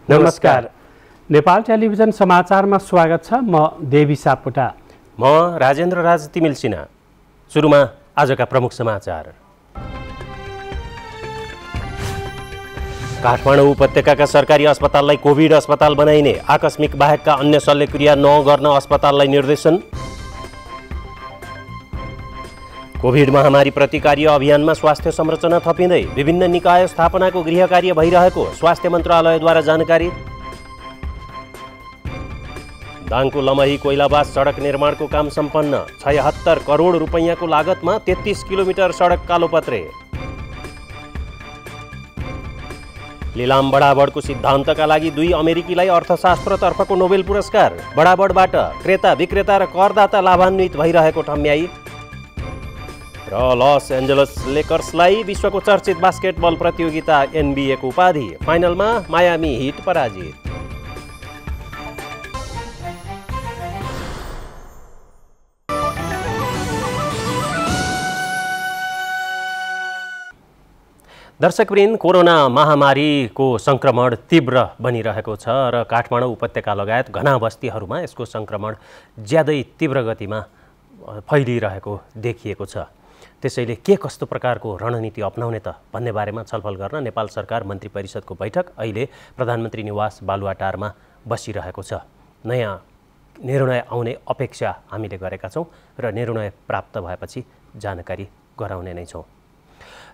नमस्कार। नेपाल टेलिभिजन समाचारमा स्वागत छ। म देवी सापकोटा। म राजेन्द्र राज तिमिल सिन्हा। सुरुमा आजका प्रमुख समाचार। काठमाडौँ उपत्यकाका सरकारी अस्पताललाई कोभिड अस्पताल बनाइने, आकस्मिक बाहेकका अन्य शल्यक्रिया नगर्न अस्पताललाई निर्देशन। कोभिड महामारी प्रतिकार्य अभियानमा स्वास्थ्य संरचना थपिँदै विभिन्न निकाय स्थापनाको गृह कार्य भइरहेको स्वास्थ्य मन्त्रालयद्वारा जानकारी। दाङको लमही कोइलाबास सडक निर्माणको काम सम्पन्न, 76 करोड रुपैयाँको लागतमा 33 किलोमिटर सडक कालोपत्रे। लिलाम बढाबढको सिद्धान्तका लागि 2 अमेरिकीलाई अर्थशास्त्रतर्फको नोबेल पुरस्कार। बढाबढबाट क्रेता विक्रेता र करदाता लाभान्वित भइरहेको ठम्याई। र लस एन्जलस लेकर्सलाई विश्वको चर्चित बास्केटबल प्रतियोगिता NBA को उपाधि। फाइनलमा मायामी हिट पराजित। दर्शकवृन्द, कोरोना महामारीको सङ्क्रमण तीव्र बनिरहेको छ र काठमाडौँ उपत्यका लगायत घना बस्तीहरूमा यसको सङ्क्रमण ज्यादै तीव्र गतिमा फैलिरहेको देखिएको छ। त्यसैले के कस्तो प्रकारको रणनीति अपनाउने त भन्ने बारेमा छलफल गर्न नेपाल सरकार मन्त्री परिषदको बैठक अहिले प्रधानमन्त्री निवास बालुवाटारमा बसिरहेको छ। नयाँ निर्णय आउने अपेक्षा हामीले गरेका छौँ र निर्णय प्राप्त भएपछि जानकारी गराउने नै छौँ।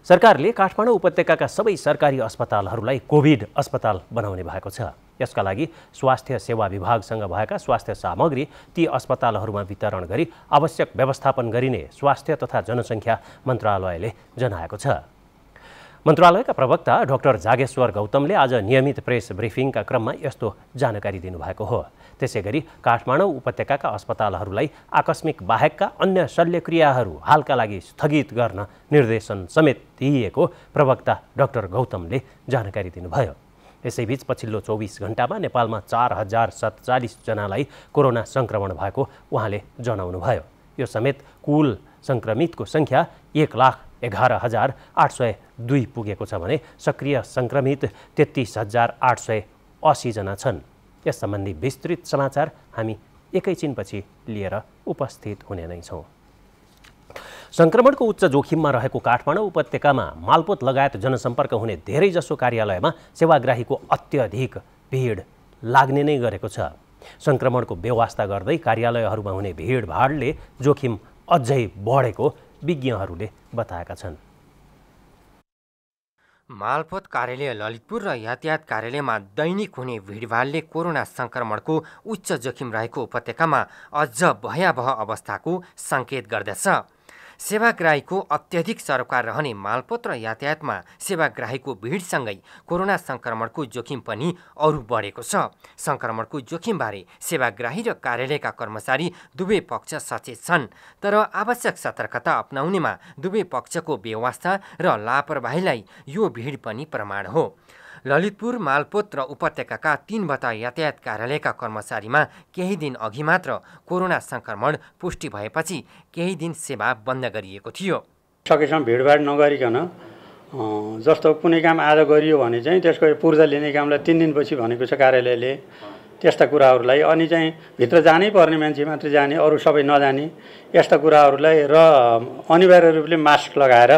सरकारले काठमाडौँ उपत्यकाका सबै सरकारी अस्पतालहरूलाई कोभिड अस्पताल बनाउने भएको छ। यसका लागि स्वास्थ्य सेवा विभागसँग भएका स्वास्थ्य सामग्री ती अस्पतालहरूमा वितरण गरी आवश्यक व्यवस्थापन गरिने स्वास्थ्य तथा जनसङ्ख्या मन्त्रालयले जनाएको छ। मन्त्रालयका प्रवक्ता डाक्टर जागेश्वर गौतमले आज नियमित प्रेस ब्रिफिङका क्रममा यस्तो जानकारी दिनुभएको हो। त्यसैगरी काठमाडौँ उपत्यकाका अस्पतालहरूलाई आकस्मिक बाहेकका अन्य शल्यक्रियाहरू हालका लागि स्थगित गर्न निर्देशन समेत दिइएको प्रवक्ता डाक्टर गौतमले जानकारी दिनुभयो। यसैबीच पछिल्लो 24 घण्टामा नेपालमा 4047 जनालाई कोरोना सङ्क्रमण भएको उहाँले जनाउनुभयो। यो समेत कुल सङ्क्रमितको सङ्ख्या 1,11,802 पुगेको छ भने सक्रिय सङ्क्रमित 33,880 जना छन्। यस सम्बन्धी विस्तृत समाचार हामी एकैछिनपछि लिएर उपस्थित हुने नै छौँ। सङ्क्रमणको उच्च जोखिममा रहेको काठमाडौँ उपत्यकामा मालपोत लगायत जनसम्पर्क हुने धेरैजसो कार्यालयमा सेवाग्राहीको अत्यधिक भिड लाग्ने नै गरेको छ। सङ्क्रमणको बेवास्ता गर्दै कार्यालयहरूमा हुने भिडभाडले जोखिम अझै बढेको विज्ञहरूले बताएका छन्। मालपोत कार्यालय ललितपुर र यातायात कार्यालयमा दैनिक हुने भिडभाडले कोरोना सङ्क्रमणको उच्च जोखिम रहेको उपत्यकामा अझ भयावह अवस्थाको सङ्केत गर्दछ। सेवाग्राहीको अत्यधिक सरोकार रहने मालपोत र यातायातमा सेवाग्राहीको भिडसँगै कोरोना सङ्क्रमणको जोखिम पनि अरू बढेको छ। सङ्क्रमणको जोखिमबारे सेवाग्राही र कार्यालयका कर्मचारी दुवै पक्ष सचेत छन्, तर आवश्यक सतर्कता अपनाउनेमा दुवै पक्षको बेवास्ता र लापरवाहीलाई यो भिड पनि प्रमाण हो। ललितपुर, मालपोत र उपत्यकाका 3 वटा यातायात कार्यालयका कर्मचारीमा केही दिन अघि मात्र कोरोना सङ्क्रमण पुष्टि भएपछि केही दिन सेवा बन्द गरिएको थियो। सकेसम्म भिडभाड नगरिकन जस्तो कुनै काम आज गरियो भने चाहिँ त्यसको पूर्जा लिने कामलाई 3 दिनपछि भनेको छ कार्यालयले। त्यस्ता कुराहरूलाई अनि चाहिँ भित्र जानै पर्ने मान्छे मात्रै जाने, अरू सबै नजाने, यस्ता कुराहरूलाई र अनिवार्य रूपले मास्क लगाएर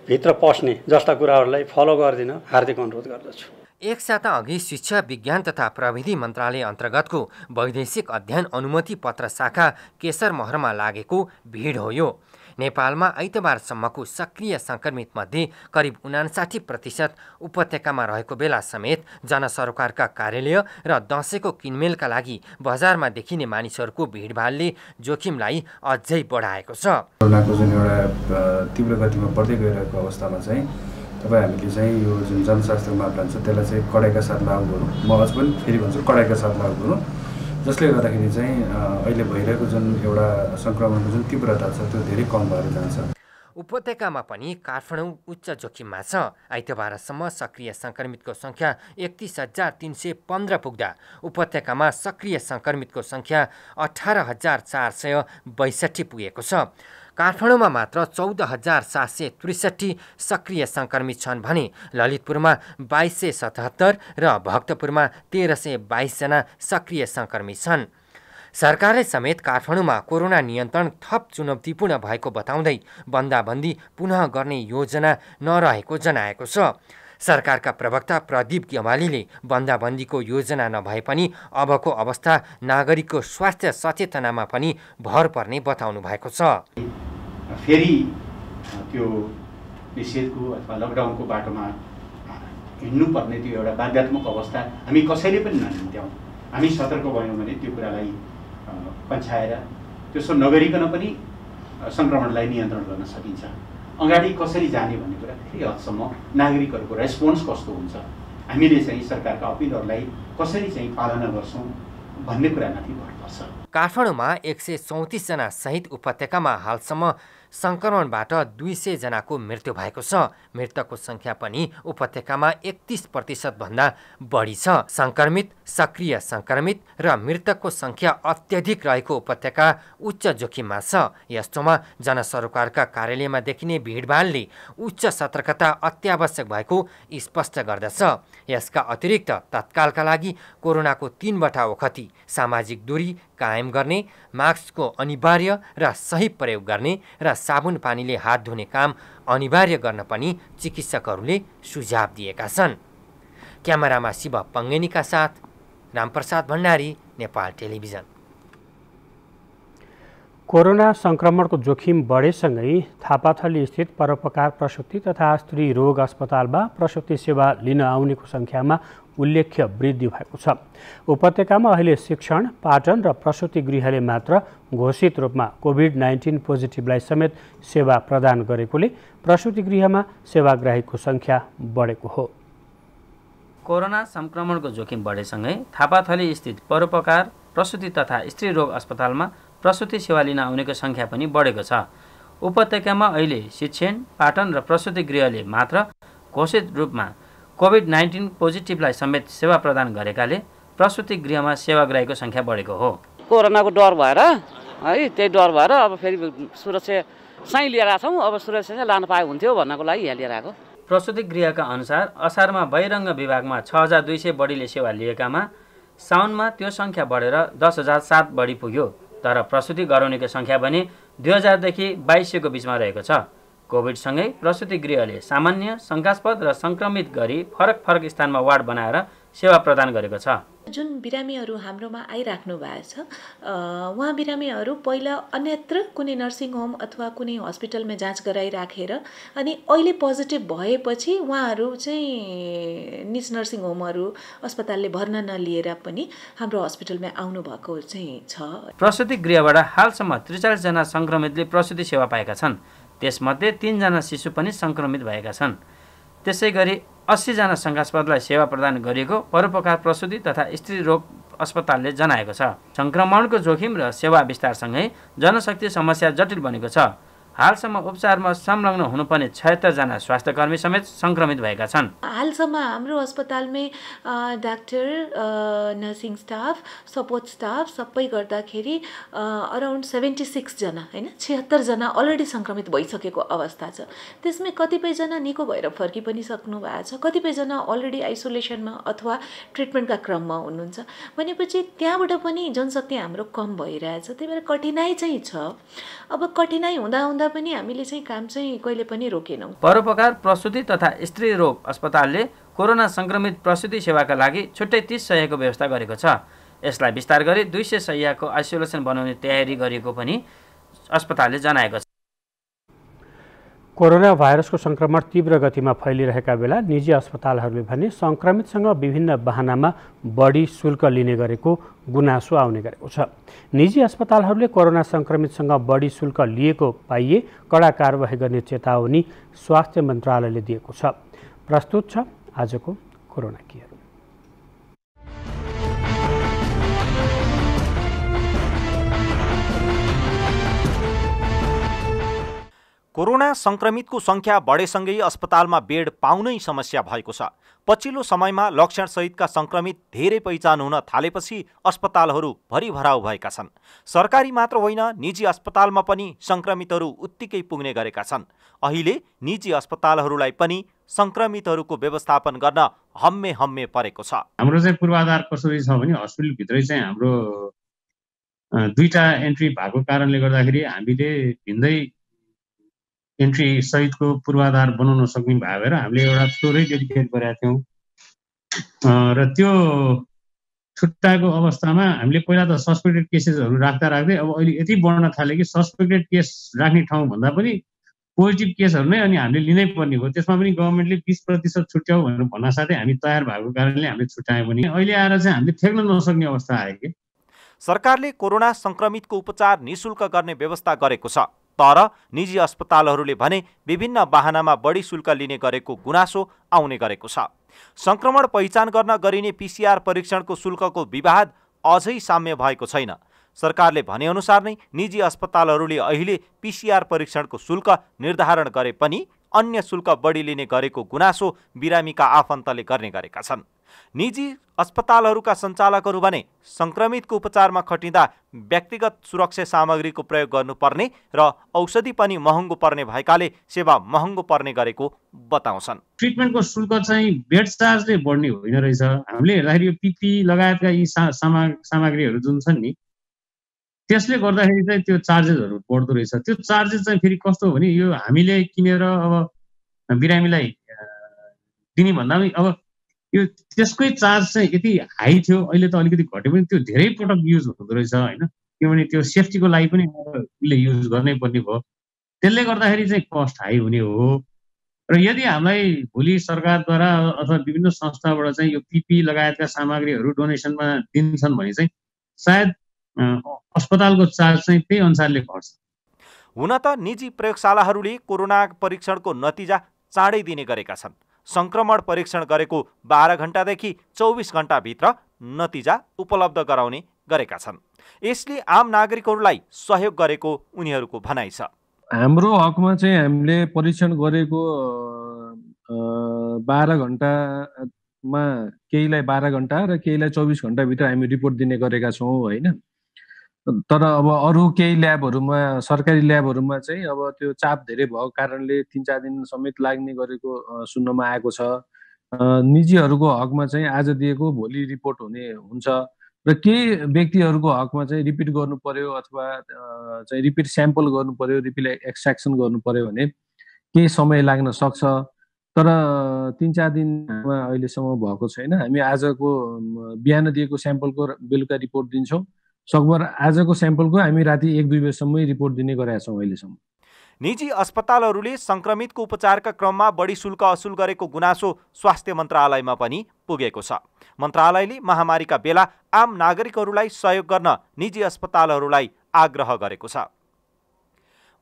भित्र पस्ने जस्ता कुराहरूलाई फलो गरिदिन हार्दिक अनुरोध गर्दछु। एक साता अघि शिक्षा विज्ञान तथा प्रविधि मन्त्रालय अन्तर्गतको वैदेशिक अध्ययन अनुमति पत्र शाखा केशर महरमा लागेको भिड हो यो। नेपालमा आइतबारसम्मको सक्रिय सङ्क्रमित मध्ये करिब 59% उपत्यकामा रहेको बेला समेत जनसरोकारका कार्यालय र दसैँको किनमेलका लागि बजारमा देखिने मानिसहरूको भिडभाडले जोखिमलाई अझै बढाएको छ। कोरोनाको जुन एउटा तीव्र गतिमा बढ्दै गइरहेको अवस्थामा चाहिँ हामीले चाहिँ यो जुन जनस्वास्थ्य मापदण्ड छ त्यसलाई चाहिँ कडाइका साथ लागू गरौँ। म अझ पनि फेरि भन्छु कडाइका साथ लागू गरौँ, जसले गर्दाखेरि चाहिँ अहिले भइरहेको जुन एउटा सङ्क्रमणको जुन तीव्रता छ त्यो धेरै कम भएर जान्छ। उपत्यकामा पनि काठमाडौँ उच्च जोखिममा छ। आइतबारसम्म सक्रिय सङ्क्रमितको सङ्ख्या 31,315 पुग्दा उपत्यकामा सक्रिय सङ्क्रमितको सङ्ख्या 18,462 पुगेको छ। काठमाडौँमा मात्र 14,763 सक्रिय सङ्क्रमित छन् भने ललितपुरमा 2,277 र भक्तपुरमा 1,322 जना सक्रिय सङ्क्रमित छन्। सरकारले समेत काठमाडौँमा कोरोना नियन्त्रण थप चुनौतीपूर्ण भएको बताउँदै बन्दाबन्दी पुनः गर्ने योजना नरहेको जनाएको छ। सरकारका प्रवक्ता प्रदीप गेवालीले बन्दाबन्दीको योजना नभए पनि अबको अवस्था नागरिकको स्वास्थ्य सचेतनामा पनि भर पर्ने बताउनु भएको छ। फेरि त्यो निषेधको अथवा लकडाउनको बाटोमा हिँड्नुपर्ने त्यो एउटा बाध्यात्मक अवस्था हामी कसैले पनि नलिन्छौँ। हामी सतर्क भयौँ भने त्यो कुरालाई पन्छाएर त्यसो नगरिकन पनि सङ्क्रमणलाई नियन्त्रण गर्न सकिन्छ। अगाडि कसरी जाने भन्ने कुरा धेरै हदसम्म नागरिकहरूको रेस्पोन्स कस्तो हुन्छ, हामीले चाहिँ सरकारका अपिलहरूलाई कसरी चाहिँ पालना गर्छौँ भन्ने कुरामाथि भर पर्छ। काठमाडौँमा 134 जना सहित उपत्यकामा हालसम्म सङ्क्रमणबाट 200 जनाको मृत्यु भएको छ। मृतकको सङ्ख्या पनि उपत्यकामा 31% भन्दा बढी छ। सङ्क्रमित, सक्रिय सङ्क्रमित र मृतकको सङ्ख्या अत्यधिक रहेको उपत्यका उच्च जोखिममा छ। यस्तोमा जनसरोकारका कार्यालयमा देखिने भिडभाडले उच्च सतर्कता अत्यावश्यक भएको स्पष्ट गर्दछ। यसका अतिरिक्त तत्कालका लागि कोरोनाको 3वटा ओखती, सामाजिक दूरी कायम गर्ने, मास्कको अनिवार्य र सही प्रयोग गर्ने र साबुन पानीले हात धुने काम अनिवार्य गर्न पनि चिकित्सकहरूले सुझाव दिएका छन्। क्यामेरामा शिव पङ्गेनीका साथ रामप्रसाद भण्डारी, नेपाल टेलिभिजन। कोरोना सङ्क्रमणको जोखिम बढेसँगै थापाथली स्थित परोपकार प्रसुति तथा स्त्री रोग अस्पतालमा प्रसुति सेवा लिन आउनेको सङ्ख्यामा उल्लेख्य वृद्धि भएको छ। उपत्यकामा अहिले शिक्षण, पाटन र प्रसुति गृहले मात्र घोषित रूपमा कोभिड-19 पोजिटिभलाई समेत सेवा प्रदान गरेकोले प्रसुति गृहमा सेवाग्राहीको सङ्ख्या बढेको हो। कोरोना सङ्क्रमणको जोखिम बढेसँगै थापाथली स्थित परोपकार प्रसुति तथा स्त्री रोग अस्पतालमा प्रसुति सेवा लिन आउनेको सङ्ख्या पनि बढेको छ। उपत्यकामा अहिले शिक्षण, पाटन र प्रसुति गृहले मात्र घोषित रूपमा कोभिड-19 पोजिटिभलाई समेत सेवा प्रदान गरेकाले प्रसुति गृहमा सेवाग्राहीको सङ्ख्या बढेको हो। कोरोनाको डर भएर है, त्यही डर भएर अब फेरि सुरक्षा चाहिँ लिएर आएको छौँ। अब सुरक्षा चाहिँ लान पाए हुन्थ्यो भन्नको लागि यहाँ लिएर आएको। प्रसुति गृहका अनुसार असारमा बहिरङ्ग विभागमा 6,200 बढीले सेवा लिएकामा साउनमा त्यो सङ्ख्या बढेर 10,007 बढी पुग्यो। तर प्रसुति गराउनेको सङ्ख्या भने 2,000 देखि 2,200 को बिचमा रहेको छ। कोभिडसँगै प्रसुति गृहले सामान्य, शङ्कास्पद र सङ्क्रमित गरी फरक फरक स्थानमा वार्ड बनाएर सेवा प्रदान गरेको छ। जुन बिरामीहरू हाम्रोमा आइराख्नु भएको छ, उहाँ बिरामीहरू पहिला अन्यत्र कुनै नर्सिङ होम अथवा कुनै हस्पिटलमा जाँच गराइराखेर अनि अहिले पोजिटिभ भएपछि उहाँहरू चाहिँ निज नर्सिङ होमहरू अस्पतालले भर्ना नलिएर पनि हाम्रो हस्पिटलमा आउनुभएको चाहिँ छ। प्रसुति गृहबाट हालसम्म 43 जना सङ्क्रमितले प्रसुति सेवा पाएका छन्। त्यसमध्ये 3 जना शिशु पनि सङ्क्रमित भएका छन्। त्यसै गरी 80 जना शङ्कास्पदलाई सेवा प्रदान गरिएको परोपकार प्रसुति तथा स्त्री रोग अस्पतालले जनाएको छ। सङ्क्रमणको जोखिम र सेवा विस्तारसँगै जनशक्ति समस्या जटिल बनेको छ। हालसम्म उपचारमा संलग्न हुनुपर्ने 76 जना स्वास्थ्यकर्मी समेत सङ्क्रमित भएका छन्। हालसम्म हाम्रो अस्पतालमै doctor, nursing staff, support staff सबै गर्दाखेरि अराउन्ड 76 जना हैन, 76 जना अलरेडी सङ्क्रमित भइसकेको अवस्था छ। त्यसमै कतिपयजना निको भएर फर्कि पनि सक्नु भएको छ, कतिपयजना अलरेडी आइसोलेसनमा अथवा ट्रिटमेन्टका क्रममा हुनुहुन्छ। भनेपछि त्यहाँबाट पनि जनशक्ति हाम्रो कम भइरहेछ। त्यही भएर कठिनाइ चाहिँ छ। अब कठिनाइ हुँदा पनि हामीले चाहिँ काम चाहिँ कहिले पनि रोकेनौँ। परोपकार प्रसुति तथा स्त्री रोग अस्पतालले कोरोना सङ्क्रमित प्रसुति सेवाका लागि छुट्टै 30 शय्याको व्यवस्था गरेको छ। यसलाई विस्तार गरी 200 शय्याको आइसोलेसन बनाउने तयारी गरिएको पनि अस्पतालले जनाएको छ। कोरोना भाइरसको सङ्क्रमण तीव्र गतिमा फैलिरहेका बेला निजी अस्पतालहरूले भने सङ्क्रमितसँग विभिन्न बहानामा बढी शुल्क लिने गरेको गुनासो आउने गरेको छ। निजी अस्पतालहरूले कोरोना सङ्क्रमितसँग बढी शुल्क लिएको पाइए कडा कारबाही गर्ने चेतावनी स्वास्थ्य मन्त्रालयले दिएको छ। प्रस्तुत छ आजको कोरोना केयर। कोरोना संक्रमितको संख्या बढेसँगै अस्पतालमा बेड पाउनै समस्या भएको छ। पछिल्लो समयमा लक्षणसहितका संक्रमित धेरै पहिचान हुन थालेपछि अस्पतालहरू भरिभराउ भएका छन्। सरकारी मात्र होइन, निजी अस्पतालमा पनि संक्रमितहरू उत्तिकै पुग्ने गरेका छन्। अहिले निजी अस्पतालहरूलाई पनि संक्रमितहरूको व्यवस्थापन गर्न हम्मे परेको छ। हाम्रो चाहिँ पूर्वाधार कसरी छ भने हस्पिटलभित्रै चाहिँ हाम्रो दुईटा एन्ट्री भएको कारणले गर्दाखेरि हामीले भिन्दै एन्ट्री सहितको पूर्वाधार बनाउन सक्ने भएर हामीले एउटा फ्लोरै डेडिकेट गरेका थियौँ र त्यो छुट्टाएको अवस्थामा हामीले पहिला त सस्पेक्टेड केसेसहरू राख्दै अब अहिले यति बढ्न थाल्यो कि सस्पेक्टेड केस राख्ने ठाउँ भन्दा पनि पोजिटिभ केसहरू नै अनि हामीले लिनै पर्ने भयो। त्यसमा पनि गभर्मेन्टले 20% छुट्याऊ भनेर भन्न साथै हामी तयार भएको कारणले हामीले छुट्यायौँ पनि। अहिले आएर चाहिँ हामीले ठेक्न नसक्ने अवस्था आयो कि। सरकारले कोरोना संक्रमितको उपचार निशुल्क गर्ने व्यवस्था गरेको छ, तर निजी अस्पतालहरूले भने विभिन्न बहानामा बढी शुल्क लिने गरेको गुनासो आउने गरेको छ। संक्रमण पहिचान गर्न गरिने PCR परीक्षणको शुल्कको विवाद अझै साम्य भएको छैन। सरकारले भनेअनुसार नै निजी अस्पतालहरूले अहिले PCR परीक्षणको शुल्क निर्धारण गरे पनि अन्य शुल्क बढी लिने गरेको गुनासो बिरामीका आफन्तले गर्ने गरेका छन्। निजी अस्पतालहरूका सञ्चालकहरू भने संक्रमितको उपचारमा खटिँदा व्यक्तिगत सुरक्षा सामग्रीको प्रयोग गर्नुपर्ने र औषधि पनि महँगो पर्ने भएकाले सेवा महँगो पर्ने गरेको बताउँछन्। ट्रिटमेन्टको शुल्क चाहिँ बेड चार्जले बढ्ने होइन रहेछ। हामीले हेर्दाखेरि यो PPE लगायतका यी सामग्रीहरू जुन छन् नि, त्यसले गर्दाखेरि चाहिँ त्यो चार्जेसहरू बढ्दो रहेछ। त्यो चार्जेस चाहिँ फेरि कस्तो हो भने यो हामीले किनेर अब बिरामीलाई दिने भन्दा पनि अब यो त्यसकै चार्ज चाहिँ यति हाई थियो, अहिले त अलिकति घट्यो पनि त्यो धेरै पटक युज हुँदो रहेछ होइन। किनभने त्यो सेफ्टीको लागि पनि उसले युज गर्नै पर्ने भयो। त्यसले गर्दाखेरि चाहिँ कस्ट हाई हुने हो। र यदि हामीलाई भोलि सरकारद्वारा अथवा विभिन्न संस्थाबाट चाहिँ यो PPE लगायतका सामग्रीहरू डोनेसनमा दिन्छन् भने चाहिँ सायद अस्पतालको चार्ज चाहिँ त्यही अनुसारले घट्छ। हुन त निजी प्रयोगशालाहरूले कोरोना परीक्षणको नतिजा चाँडै दिने गरेका छन्। संक्रमण परीक्षण गरेको 12 घण्टादेखि 24 घण्टाभित्र नतिजा उपलब्ध गराउने गरेका छन्। यसले आम नागरिकहरूलाई सहयोग गरेको उनीहरूको भनाइ छ। हाम्रो हकमा चाहिँ हामीले परीक्षण गरेको 12 घण्टामा केहीलाई 12 घण्टा र केहीलाई 24 घण्टाभित्र हामी रिपोर्ट दिने गरेका छौँ होइन। तर अब अरू केही ल्याबहरूमा, सरकारी ल्याबहरूमा चाहिँ अब त्यो चाप धेरै भएको कारणले 3-4 दिन समेत लाग्ने गरेको सुन्नमा आएको छ। निजीहरूको हकमा चाहिँ आज दिएको भोलि रिपोर्ट हुने हुन्छ र केही व्यक्तिहरूको हकमा चाहिँ रिपिट गर्नु पर्यो अथवा चाहिँ रिपिट स्याम्पल गर्नु पर्यो, रिपिट एक्सट्र्याक्सन गर्नु पर्यो भने केही समय लाग्न सक्छ। तर 3-4 दिनमा अहिलेसम्म भएको छैन। हामी आजको बिहान दिएको स्याम्पलको बेलुका रिपोर्ट दिन्छौँ। सकभर आजको स्याम्पलको हामी राति 1-2 बजेसम्मै रिपोर्ट दिने गरेका छौँ अहिलेसम्म। निजी अस्पतालहरूले संक्रमितको उपचारका क्रममा बढी शुल्क असुल गरेको गुनासो स्वास्थ्य मन्त्रालयमा पनि पुगेको छ। मन्त्रालयले महामारीका बेला आम नागरिकहरूलाई सहयोग गर्न निजी अस्पतालहरूलाई आग्रह गरेको छ।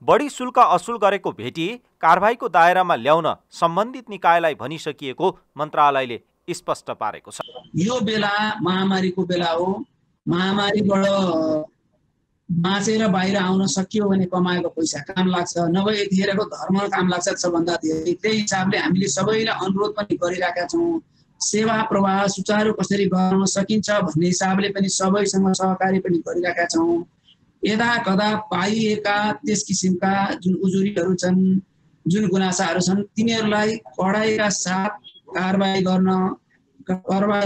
बढी शुल्क असुल गरेको भेटिए कारबाहीको दायरामा ल्याउन सम्बन्धित निकायलाई भनिसकिएको मन्त्रालयले स्पष्ट पारेको छ। यो बेला महामारीको बेला हो। महामारीबाट बाँचेर बाहिर आउन सकियो भने कमाएको पैसा काम लाग्छ, नभए यतिखेरको धर्म काम लाग्छ सबभन्दा धेरै। त्यही हिसाबले हामीले सबैलाई अनुरोध पनि गरिरहेका छौँ। सेवा प्रवाह सुचारू कसरी गर्न सकिन्छ भन्ने हिसाबले पनि सबैसँग सहकारी पनि गरिरहेका छौँ। यदा कदा पाइएका त्यस किसिमका जुन उजुरीहरू छन्, जुन गुनासाहरू छन्, तिनीहरूलाई कडाइका साथ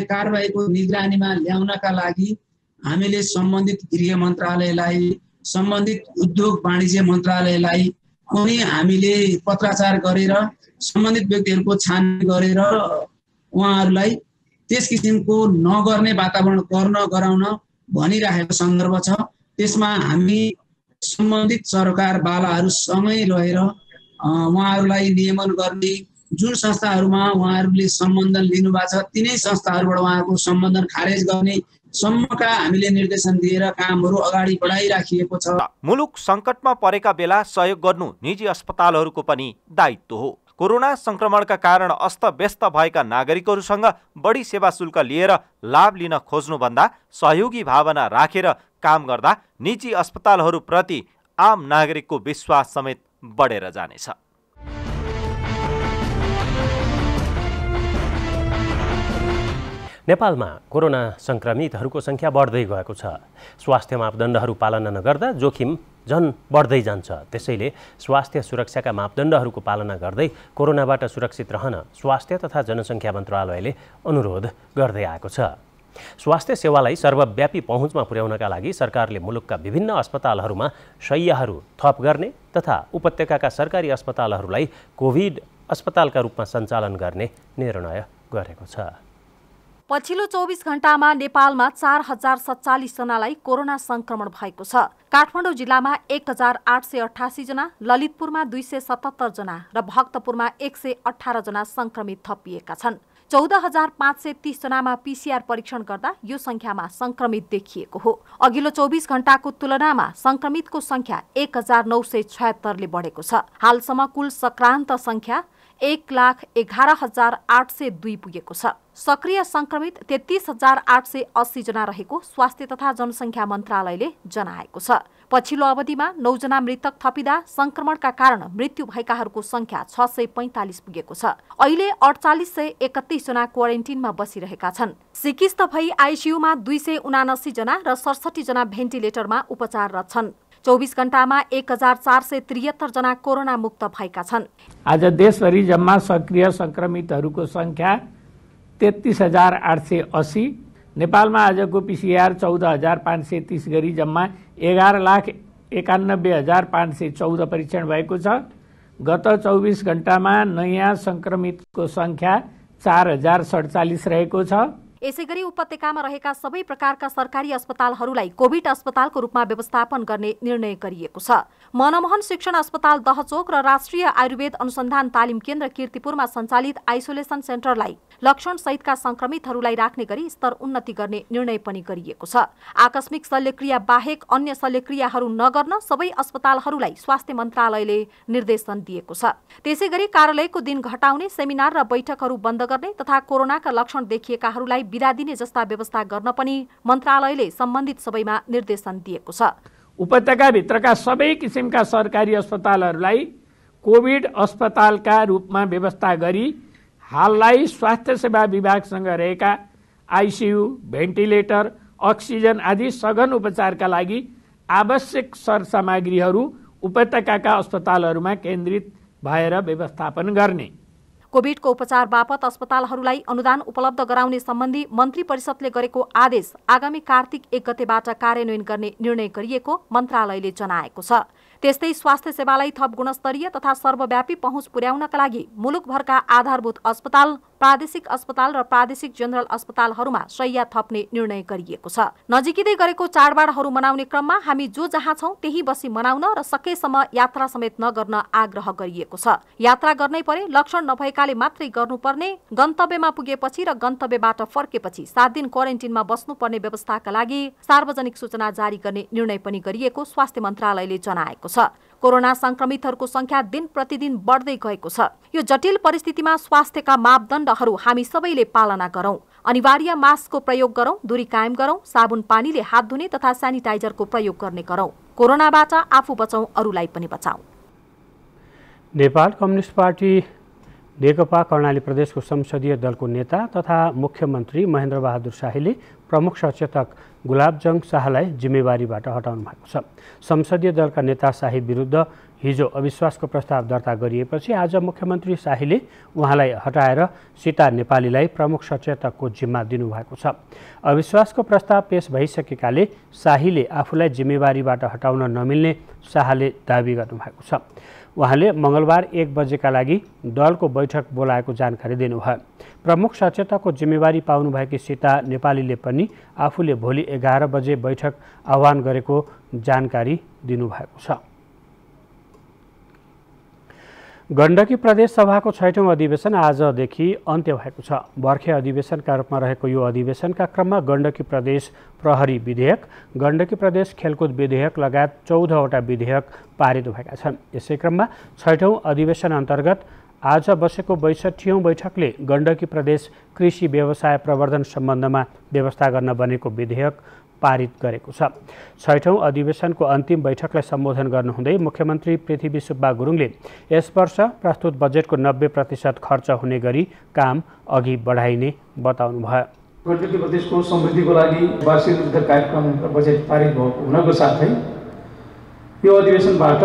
कारबाहीको निगरानीमा ल्याउनका लागि हामीले सम्बन्धित गृह मन्त्रालयलाई, सम्बन्धित उद्योग वाणिज्य मन्त्रालयलाई पनि हामीले पत्राचार गरेर सम्बन्धित व्यक्तिहरूको छानबिन गरेर उहाँहरूलाई त्यस किसिमको नगर्ने वातावरण गराउन भनिरहेको सन्दर्भ छ। त्यसमा हामी सम्बन्धित सरकारवालाहरूसँगै रहेर उहाँहरूलाई नियमन गर्ने जुन संस्थाहरूमा उहाँहरूले सम्बन्धन लिनुभएको छ तिनै संस्थाहरूबाट उहाँको सम्बन्धन खारेज गर्ने सम्मका हामीले निर्देशन दिएर कामहरू अगाडि बढाइराखिएको छ। मुलुक सङ्कटमा परेका बेला सहयोग गर्नु निजी अस्पतालहरूको पनि दायित्व हो। कोरोना संक्रमणका कारण अस्तव्यस्त भएका नागरिकहरूसँग बढी सेवा शुल्क लिएर लाभ लिन खोज्नुभन्दा सहयोगी भावना राखेर काम गर्दा निजी अस्पतालहरूप्रति आम नागरिकको विश्वास समेत बढेर जानेछ। नेपालमा कोरोना सङ्क्रमितहरूको सङ्ख्या बढ्दै गएको छ। स्वास्थ्य मापदण्डहरू पालना नगर्दा जोखिम झन् बढ्दै जान्छ। त्यसैले स्वास्थ्य सुरक्षाका मापदण्डहरूको पालना गर्दै कोरोनाबाट सुरक्षित रहन स्वास्थ्य तथा जनसङ्ख्या मन्त्रालयले अनुरोध गर्दै आएको छ। स्वास्थ्य सेवालाई सर्वव्यापी पहुँचमा पुर्याउनका लागि सरकारले मुलुकका विभिन्न अस्पतालहरूमा शय्याहरू थप गर्ने तथा उपत्यकाका सरकारी अस्पतालहरूलाई कोभिड अस्पतालका रूपमा सञ्चालन गर्ने निर्णय गरेको छ। पछिल्लो 24 घण्टामा नेपालमा 4047 जनालाई कोरोना संक्रमण भएको छ। काठमाडौँ जिल्लामा 1888 जना, ललितपुरमा 277 जना र भक्तपुरमा 118 जना संक्रमित थपिएका छन्। 14530 जनामा पीसीआर परीक्षण गर्दा यो संख्यामा संक्रमित देखिएको हो। अघिल्लो 24 घण्टाको तुलनामा संक्रमितको संख्या 1976 ले बढेको छ। हालसम्म कुल सङ्क्रान्त संख्या 1,11,802 पुगेको छ। सक्रिय संक्रमित 33,880 जना रहेको स्वास्थ्य तथा जनसङ्ख्या मन्त्रालयले जनाएको छ। पछिल्लो अवधिमा 9 जना मृतक थपिँदा संक्रमणका कारण मृत्यु भएकाहरूको संख्या 645 पुगेको छ। अहिले 4831 जना क्वारेन्टिनमा बसिरहेका छन्। सिकिस्त भई आइसियुमा 279 जना र 67 जना भेन्टिलेटरमा उपचाररत छन्। 24 घण्टामा 1473 जना कोरोना मुक्त भएका छन्। आज देशभरि जम्मा सक्रिय संक्रमितहरूको संख्या 33,880। नेपालमा आजको पीसीआर 14,530 गरी जम्मा 11,91,514 परीक्षण भएको छ। गत 24 घण्टामा नयाँ संक्रमितको संख्या 4,047 रहेको छ। यसैगरी उपत्यकामा रहेका सबै प्रकारका सरकारी अस्पतालहरूलाई कोभिड अस्पतालको रूपमा व्यवस्थापन गर्ने निर्णय गरिएको छ। मनमोहन शिक्षण अस्पताल दहचोक र राष्ट्रिय आयुर्वेद अनुसन्धान तालिम केन्द्र कीर्तिपुरमा सञ्चालित आइसोलेसन सेन्टरलाई लक्षण सहितका संक्रमितहरूलाई राख्ने गरी स्तर उन्नति गर्ने निर्णय पनि गरिएको छ। आकस्मिक शल्यक्रिया बाहेक अन्य शल्यक्रियाहरू नगर्न सबै अस्पतालहरूलाई स्वास्थ्य मन्त्रालयले निर्देशन दिएको छ। त्यसैगरी कार्यालयको दिन घटाउने, सेमिनार र बैठकहरू बन्द गर्ने तथा कोरोनाका लक्षण देखिएकाहरूलाई बिदा दिने जस्ता व्यवस्था गर्न पनि मन्त्रालयले सम्बन्धित सबैमा निर्देशन दिएको छ। उपत्यकाभित्रका सबै किसिमका सरकारी अस्पतालहरूलाई कोभिड अस्पतालका रूपमा व्यवस्था गरी हाललाई स्वास्थ्य सेवा विभागसँग रहेका आइसियु, भेन्टिलेटर, अक्सिजन आदि सघन उपचारका लागि आवश्यक सरसामग्रीहरू उपत्यकाका अस्पतालहरूमा केन्द्रित भएर व्यवस्थापन गर्ने। कोभिडको उपचार बापत अस्पतालहरूलाई अनुदान उपलब्ध गराउने सम्बन्धी मन्त्री परिषदले गरेको आदेश आगामी कार्तिक 1 गतेबाट कार्यान्वयन गर्ने निर्णय गरिएको मन्त्रालयले जनाएको छ। त्यस्तै स्वास्थ्य सेवालाई थप गुणस्तरीय तथा सर्वव्यापी पहुँच पुर्याउनका लागि मुलुकभरका आधारभूत अस्पताल, प्रादेशिक अस्पताल र प्रादेशिक जनरल अस्पतालहरूमा शय्या थप्ने निर्णय गरिएको छ। नजिकै गरेको चाडबाडहरू मनाउने क्रममा हामी जो जहाँ छौँ त्यही बसी मनाउन र सकेसम्म यात्रा समेत नगर्न आग्रह गरिएको छ। यात्रा गर्नै परे लक्षण नभएकाले मात्रै गर्नुपर्ने, गन्तव्यमा पुगेपछि र गन्तव्यबाट फर्केपछि 7 दिन क्वारेन्टिनमा बस्नुपर्ने व्यवस्थाका लागि सार्वजनिक सूचना जारी गर्ने निर्णय पनि गरिएको स्वास्थ्य मन्त्रालयले जनाएको छ। कोरोना संक्रमितहरूको संख्या दिन प्रतिदिन बढ्दै गएको छ। यो जटिल परिस्थितिमा स्वास्थ्यका मापदण्डहरू हामी सबैले पालना गरौं। अनिवार्य मास्कको प्रयोग गरौं, दूरी कायम गरौं, साबुन पानीले हात धुने तथा सेनिटाइजरको प्रयोग गर्ने गरौं। कोरोनाबाट आफू बचौं, अरूलाई पनि बचाउँ। नेपाल कम्युनिस्ट पार्टी नेकपा कर्णाली प्रदेशको संसदीय दलको नेता तथा मुख्यमन्त्री महेन्द्र बहादुर शाहीले प्रमुख सचेतक गुलाबजङ शाहलाई जिम्मेवारीबाट हटाउनु भएको छ। संसदीय दलका नेता शाही विरुद्ध हिजो अविश्वासको प्रस्ताव दर्ता गरिएपछि आज मुख्यमन्त्री शाहीले उहाँलाई हटाएर सीता नेपालीलाई प्रमुख सचेतकको जिम्मा दिनुभएको छ। अविश्वासको प्रस्ताव पेश भइसकेकाले शाहीले आफूलाई जिम्मेवारीबाट हटाउन नमिल्ने शाहले दाबी गर्नुभएको छ। उहाँले मङ्गलबार 1 बजेका लागि दलको बैठक बोलाएको जानकारी दिनुभयो। प्रमुख सचेतकको जिम्मेवारी पाउनुभएकी सीता नेपालीले पनि आफूले भोलि 11 बजे बैठक आह्वान गरेको जानकारी दिनुभएको छ। गण्डकी प्रदेश सभाको 6औं अधिवेशन आजदेखि अन्त्य भएको छ। बर्खे अधिवेशनका रूपमा रहेको यो अधिवेशनका क्रममा गण्डकी प्रदेश प्रहरी विधेयक, गण्डकी प्रदेश खेलकुद विधेयक लगायत 14वटा विधेयक पारित भएका छन्। यसै क्रममा 6औं अधिवेशन अन्तर्गत आज बसेको 62औं बैठकले गण्डकी प्रदेश कृषि व्यवसाय प्रवर्धन सम्बन्धमा व्यवस्था गर्न बनेको विधेयक पारित गरेको छ। 6औं अधिवेशनको अन्तिम बैठकलाई सम्बोधन गर्नुहुँदै मुख्यमन्त्री पृथ्वी सुब्बा गुरुङले यस वर्ष प्रस्तुत बजेटको 90% खर्च हुने गरी काम अघि बढाइने बताउनुभयो। गणतन्त्र प्रदेशको समृद्धिको लागि वार्षिक युद्ध कार्यक्रम र बजेट पारित हुनको साथै यो अधिवेशनबाट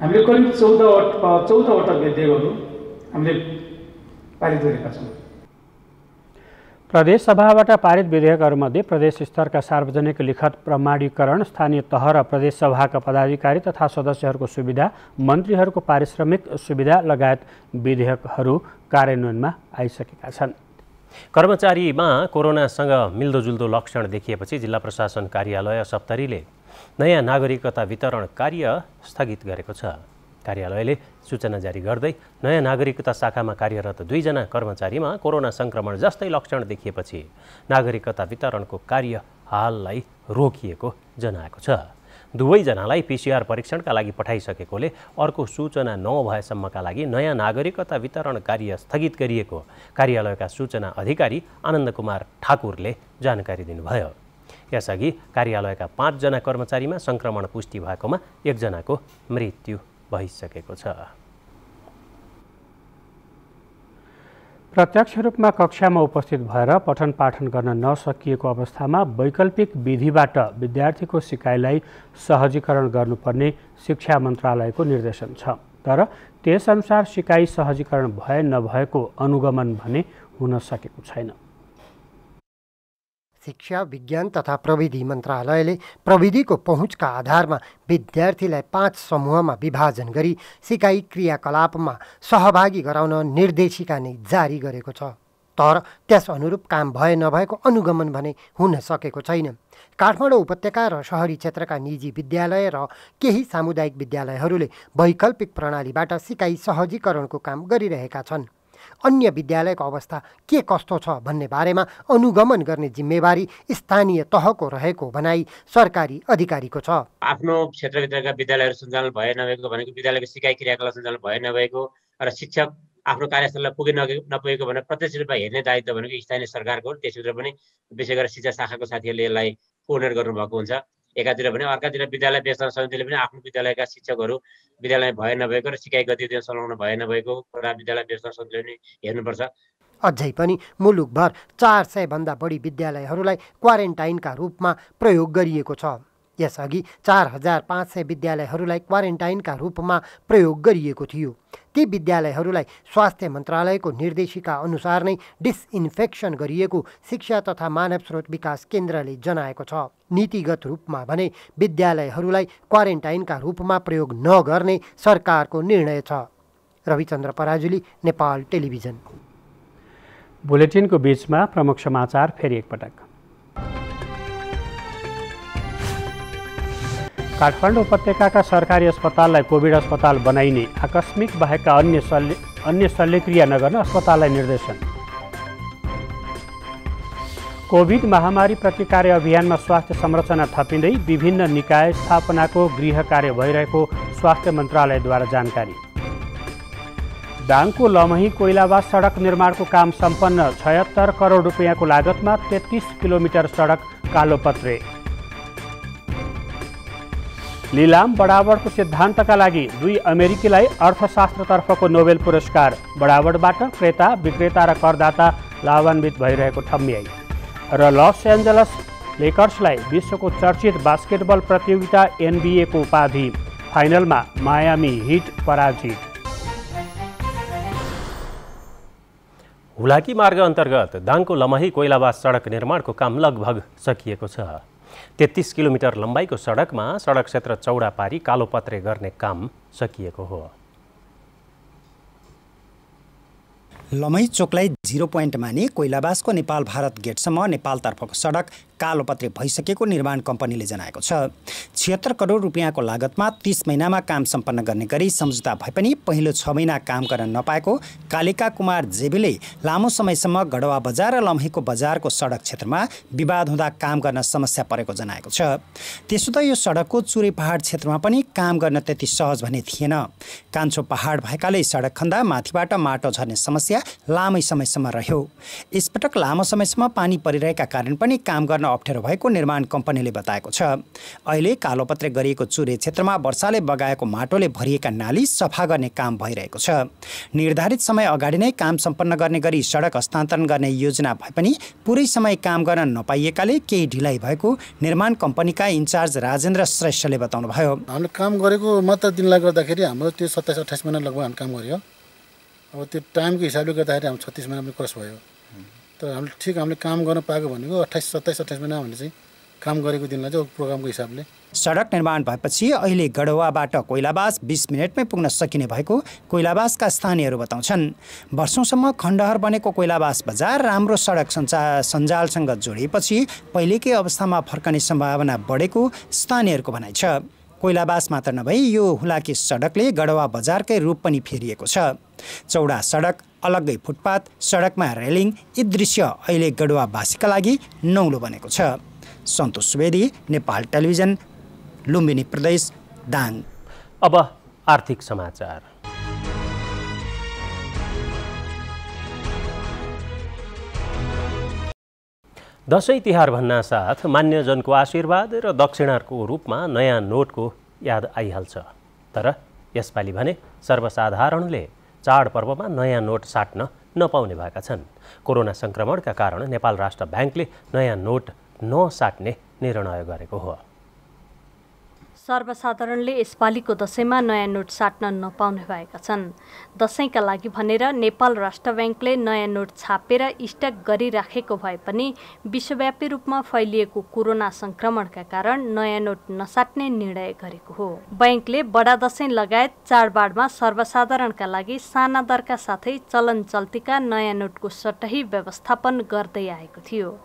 हामीले करिब 14वटा विधेयकहरू हामीले पारित गरेका छौँ। प्रदेश सभाबाट पारित विधेयकहरूमध्ये प्रदेश स्तरका सार्वजनिक लिखत प्रमाणीकरण, स्थानीय तह र प्रदेश सभाका पदाधिकारी तथा सदस्यहरूको सुविधा, मन्त्रीहरूको पारिश्रमिक सुविधा लगायत विधेयकहरू कार्यान्वयनमा आइसकेका छन्। कर्मचारीमा कोरोनासँग मिल्दोजुल्दो लक्षण देखिएपछि जिल्ला प्रशासन कार्यालय सप्तरीले नयाँ नागरिकता वितरण कार्य स्थगित गरेको छ। कार्यालयले सूचना जारी गर्दै नयाँ नागरिकता शाखामा कार्यरत 2 जना कर्मचारीमा कोरोना संक्रमण जस्तै लक्षण देखिएपछि नागरिकता वितरणको कार्य हाललाई रोकिएको जनाएको छ। दुवैजनालाई PCR परीक्षणका लागि पठाइसकेकोले अर्को सूचना नभएसम्मका लागि नयाँ नागरिकता वितरण कार्य स्थगित गरिएको कार्यालयका सूचना अधिकारी आनन्द कुमार ठाकुरले जानकारी दिनुभयो। यसअघि कार्यालयका 5 जना कर्मचारीमा संक्रमण पुष्टि भएकोमा 1 जनाको मृत्यु भइसकेको छ। प्रत्यक्ष रूपमा कक्षामा उपस्थित भएर पठन पाठन गर्न नसकिएको अवस्थामा वैकल्पिक विधिबाट विद्यार्थीको सिकाइलाई सहजीकरण गर्नुपर्ने शिक्षा मन्त्रालयको निर्देशन छ। तर त्यसअनुसार सिकाइ सहजीकरण भए नभएको अनुगमन भने हुन सकेको छैन। शिक्षा विज्ञान तथा प्रविधि मन्त्रालयले प्रविधिको पहुँचका आधारमा विद्यार्थीलाई 5 समूहमा विभाजन गरी सिकाइ क्रियाकलापमा सहभागी गराउन निर्देशिका नै जारी गरेको छ। तर त्यस अनुरूप काम भए नभएको अनुगमन भने हुन सकेको छैन। काठमाडौँ उपत्यका र शहरी क्षेत्रका निजी विद्यालय र केही सामुदायिक विद्यालयहरूले वैकल्पिक प्रणालीबाट सिकाइ सहजीकरणको काम गरिरहेका छन्। अन्य विद्यालयको अवस्था के कस्तो छ भन्ने बारेमा अनुगमन गर्ने जिम्मेवारी स्थानीय तहको रहेको भनाई सरकारी अधिकारीको छ। आफ्नो क्षेत्रभित्रका विद्यालयहरू सञ्चालन भए नभएको भनेको विद्यालयको सिकाइ क्रियाकलाप सञ्चालन भए नभएको र शिक्षक आफ्नो कार्यस्थललाई पुगे नपुगेको भनेर प्रत्यक्ष रूपमा हेर्ने दायित्व भनेको स्थानीय सरकारको हो। त्यसभित्र पनि विशेष गरेर शिक्षा शाखाको साथीहरूले यसलाई कोअर्डिनेट गर्नुभएको हुन्छ। एकातिर भने अर्कातिर विद्यालय व्यवस्थापन समितिले पनि आफ्नो विद्यालयका शिक्षकहरू विद्यालय भए नभएको र सिकाइ गतिविधिमा संलग्न भए नभएको कुरा विद्यालय व्यवस्थापन समितिले पनि हेर्नुपर्छ। अझै पनि मुलुकभर 400 भन्दा बढी विद्यालयहरूलाई क्वारेन्टाइनका रूपमा प्रयोग गरिएको छ। यसअघि 4500 विद्यालयहरूलाई क्वारेन्टाइनका रूपमा प्रयोग गरिएको थियो। ती विद्यालयहरूलाई स्वास्थ्य मन्त्रालयको निर्देशिका अनुसार नै डिसइन्फेक्सन गरिएको शिक्षा तथा मानव स्रोत विकास केन्द्रले जनाएको छ। नीतिगत रूपमा भने विद्यालयहरूलाई क्वारेन्टाइनका रूपमा प्रयोग नगर्ने सरकारको निर्णय छ। रविचन्द्र पराजुली, नेपाल टेलिभिजन। बुलेटिनको बीचमा प्रमुख समाचार फेरि एकपटक। काठमाडौँ उपत्यकाका सरकारी अस्पताललाई कोभिड अस्पताल बनाइने, आकस्मिक बाहेकका अन्य शल्यक्रिया नगर्न अस्पताललाई निर्देशन। कोभिड महामारी प्रतिकार अभियानमा स्वास्थ्य संरचना थपिँदै विभिन्न निकाय स्थापनाको गृह कार्य भइरहेको स्वास्थ्य मन्त्रालयद्वारा जानकारी। दाङको लमही कोइलावास सडक निर्माणको काम सम्पन्न, 76 करोड रुपियाँको लागतमा 33 किलोमिटर सडक कालोपत्रे। लिलाम बढावडको सिद्धान्तका लागि 2 अमेरिकीलाई अर्थशास्त्रतर्फको नोबेल पुरस्कार। बढावडबाट क्रेता, विक्रेता र करदाता लाभान्वित भइरहेको ठम्ब्याई। र लस एन्जलस लेकर्सलाई विश्वको चर्चित बास्केटबल प्रतियोगिता NBA को उपाधि। फाइनलमा मायामी हिट पराजित। हुलाकी मार्ग अन्तर्गत दाङको लमही कोइलावास सडक निर्माणको काम लगभग सकिएको छ। 33 किलोमिटर लम्बाइको सडकमा सडक क्षेत्र चौडा पारी कालोपत्रे गर्ने काम सकिएको हो। लमही चोकलाई 0 पोइन्ट माने कोइलावासको नेपाल भारत गेटसम्म नेपालतर्फको सडक कालोपत्रे भइसकेको निर्माण कम्पनीले जनाएको छ। 76 करोड रुपियाँको लागतमा 30 महिनामा काम सम्पन्न गर्ने गरी सम्झौता भए पनि पहिलो 6 महिना काम गर्न नपाएको कालिका कुमार जेबीले लामो समयसम्म गडवा बजार र लमहीको बजारको सडक क्षेत्रमा विवाद हुँदा काम गर्न समस्या परेको जनाएको छ। त्यसो त यो सडकको चुरे पहाड क्षेत्रमा पनि काम गर्न त्यति सहज भने थिएन। कान्छो पहाड भएकाले सडक खन्दा माथिबाट माटो झर्ने समस्या लामै समयसम्म समयसम्म रह्यो। यसपटक लामो समयसम्म पानी परिरहेका कारण पनि काम गर्न अप्ठ्यारो भएको निर्माण कम्पनीले बताएको छ। अहिले कालोपत्रे गरिएको चुरे क्षेत्रमा वर्षाले बगाएको माटोले भरिएका नाली सफा गर्ने काम भइरहेको छ। निर्धारित समय अगाडि नै काम सम्पन्न गर्ने गरी सडक हस्तान्तरण गर्ने योजना भए पनि पुरै समय काम गर्न नपाइएकाले केही ढिलाइ भएको निर्माण कम्पनीका इन्चार्ज राजेन्द्र श्रेष्ठले बताउनुभयो। हामीले काम गरेको मात्र दिनलाई गर्दाखेरि हाम्रो त्यो 27-28 महिना लगभग हामी काम गर्यो। अब त्यो टाइमको हिसाबले गर्दाखेरि हाम्रो 36 महिना पनि क्रस भयो। तर हामीले काम गर्न पाएको भनेको 27-28 महिना हामीले चाहिँ काम गरेको दिनलाई चाहिँ प्रोग्रामको हिसाबले। सडक निर्माण भएपछि अहिले गढवाबाट कोइलाबास 20 मिनटमै पुग्न सकिने भएको कोइलाबासका स्थानीयहरू बताउँछन्। वर्षौंसम्म खण्डहर बनेको कोइलाबास बजार राम्रो सडक सञ्जालसँग जोडिएपछि पहिलेकै अवस्थामा फर्कने सम्भावना बढेको स्थानीयहरूको भनाइ छ। कोइलाबास मात्र नभई यो हुलाकी सडकले गढवा बजारकै रूप पनि फेरिएको छ। चौडा सडक, अलग्गै फुटपाथ, सडकमा रेलिङ, यी दृश्य अहिले गढवावासीका लागि नौलो बनेको छ। सन्तोष सुवेदी, नेपाल टेलिभिजन, लुम्बिनी प्रदेश, दाङ। अब आर्थिक समाचार। दशैं तिहार भन्नासाथ मान्यजनको आशीर्वाद र दक्षिणाको रूपमा नयाँ नोटको याद आइहाल्छ। तर यसपालि भने सर्वसाधारणले चाडपर्वमा नयाँ नोट साट्न नपाउने भएका छन्। कोरोना संक्रमणका कारण नेपाल राष्ट्र ब्याङ्कले नयाँ नोट नसाट्ने निर्णय गरेको हो। सर्वसाधारणले यसपालिको दशैंमा नयाँ नोट साट्न नपाउने भएका छन्। दशैंका लागि भनेर नेपाल राष्ट्र ब्याङ्कले नयाँ नोट छापेर स्टक गरिराखेको भए पनि विश्वव्यापी रूपमा फैलिएको कोरोना संक्रमणका कारण नयाँ नोट नसाट्ने निर्णय गरेको हो। ब्याङ्कले बडा दशैं लगायत चाडबाडमा सर्वसाधारणका लागि साना दरका साथै चलन चल्तीका नयाँ नोटको सटही व्यवस्थापन गर्दै आएको थियो।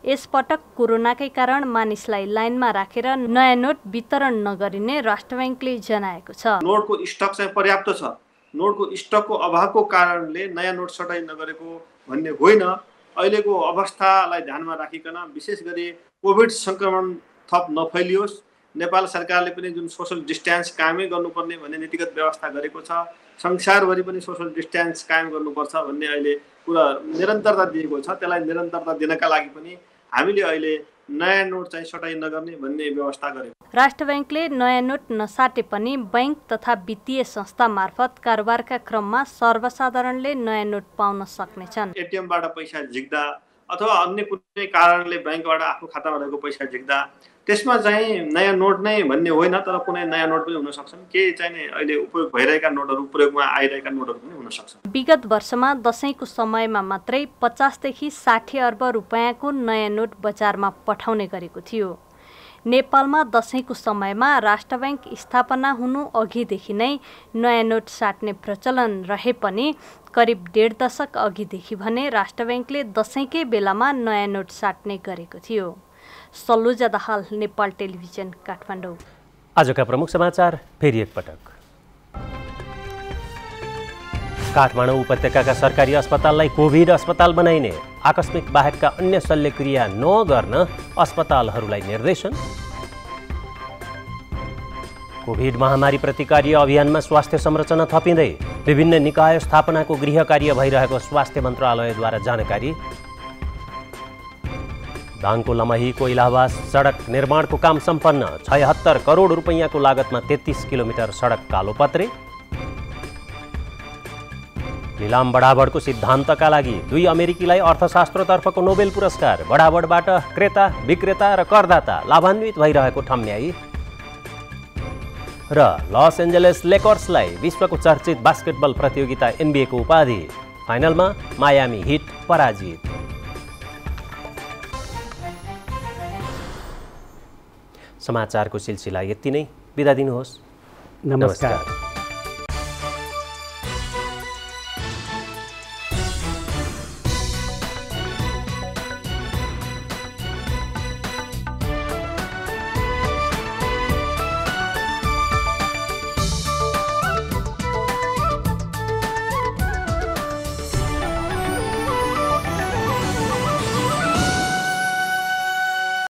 यसपटक कोरोनाकै कारण मानिसलाई लाइनमा राखेर नयाँ नोट वितरण नगरिने राष्ट्र ब्याङ्कले जनाएको छ। नोटको स्टक चाहिँ पर्याप्त छ। नोटको स्टकको अभावको कारणले नयाँ नोट सटाइ नगरेको भन्ने होइन। अहिलेको अवस्थालाई ध्यानमा राखिकन विशेष गरी कोभिड संक्रमण थप नफैलियोस्, नेपाल सरकारले पनि जुन सोशल डिस्टेन्स कायमै गर्नुपर्ने भन्ने नीतिगत व्यवस्था गरेको छ, संसारभरि पनि सोशल डिस्टेन्स कायम गर्नुपर्छ भन्ने अहिले कुरा निरन्तरता दिएको छ। त्यसलाई निरन्तरता दिनका लागि पनि हामीले अहिले नयाँ नोट चाहिँ सटाइ नगर्ने भन्ने व्यवस्था गरेको। राष्ट्र ब्याङ्कले नयाँ नोट नसाटे पनि ब्याङ्क तथा वित्तीय संस्था मार्फत कारोबारका क्रममा सर्वसाधारणले नयाँ नोट पाउन सक्नेछन्। एटिएमबाट पैसा झिक्दा अथवा अन्य कुनै कारणले ब्याङ्कबाट आफ्नो खातामा रहेको पैसा झिक्दा त्यसमा चाहिँ नयाँ नोट नै भन्ने होइन, तर कुनै नयाँ नोट पनि हुन सक्छन्। केही चाहिँ अहिले उपयोग भइरहेका नोटहरू, प्रयोगमा आइरहेका नोटहरू पनि हुन सक्छन्। विगत वर्षमा दशैंको समयमा मात्रै 50 देखि 60 अर्ब रुपैयाँको नयाँ नोट बजारमा पठाउने गरेको थियो। नेपालमा दशैंको समयमा राष्ट्र ब्याङ्क स्थापना हुनु अघिदेखि नै नयाँ नोट साट्ने प्रचलन रहे पनि करिब 1.5 दशक अघिदेखि भने राष्ट्र ब्याङ्कले दशैंकै बेलामा नयाँ नोट साट्ने गरेको थियो। सल्लुजा दाहाल, नेपाल टेलिभिजन, काठमाडौँ। आजका प्रमुख समाचार फेरि एकपटक। काठमाडौँ उपत्यकाका सरकारी अस्पताललाई कोभिड अस्पताल बनाइने, आकस्मिक बाहेकका अन्य शल्यक्रिया नगर्न अस्पतालहरूलाई निर्देशन। कोभिड महामारी प्रतिकारी अभियानमा स्वास्थ्य संरचना थपिँदै विभिन्न निकाय स्थापनाको गृह कार्य भइरहेको स्वास्थ्य मन्त्रालयद्वारा जानकारी। दाङको लमही कोइलाबास सडक निर्माणको काम सम्पन्न, 76 करोड रुपैयाँको लागतमा 33 किलोमिटर सडक कालोपत्रे। निलाम बढाबडको सिद्धान्तका लागि 2 अमेरिकीलाई अर्थशास्त्रतर्फको नोबेल पुरस्कार। बढाबडबाट क्रेता, विक्रेता र करदाता लाभान्वित भइरहेको ठम्म्याई। र लस एन्जलस लेकर्सलाई विश्वको चर्चित बास्केटबल प्रतियोगिता NBA को उपाधि। फाइनलमा मायामी हिट पराजित। समाचारको सिलसिला यति नै। बिदा दिनुहोस्। नमस्कार।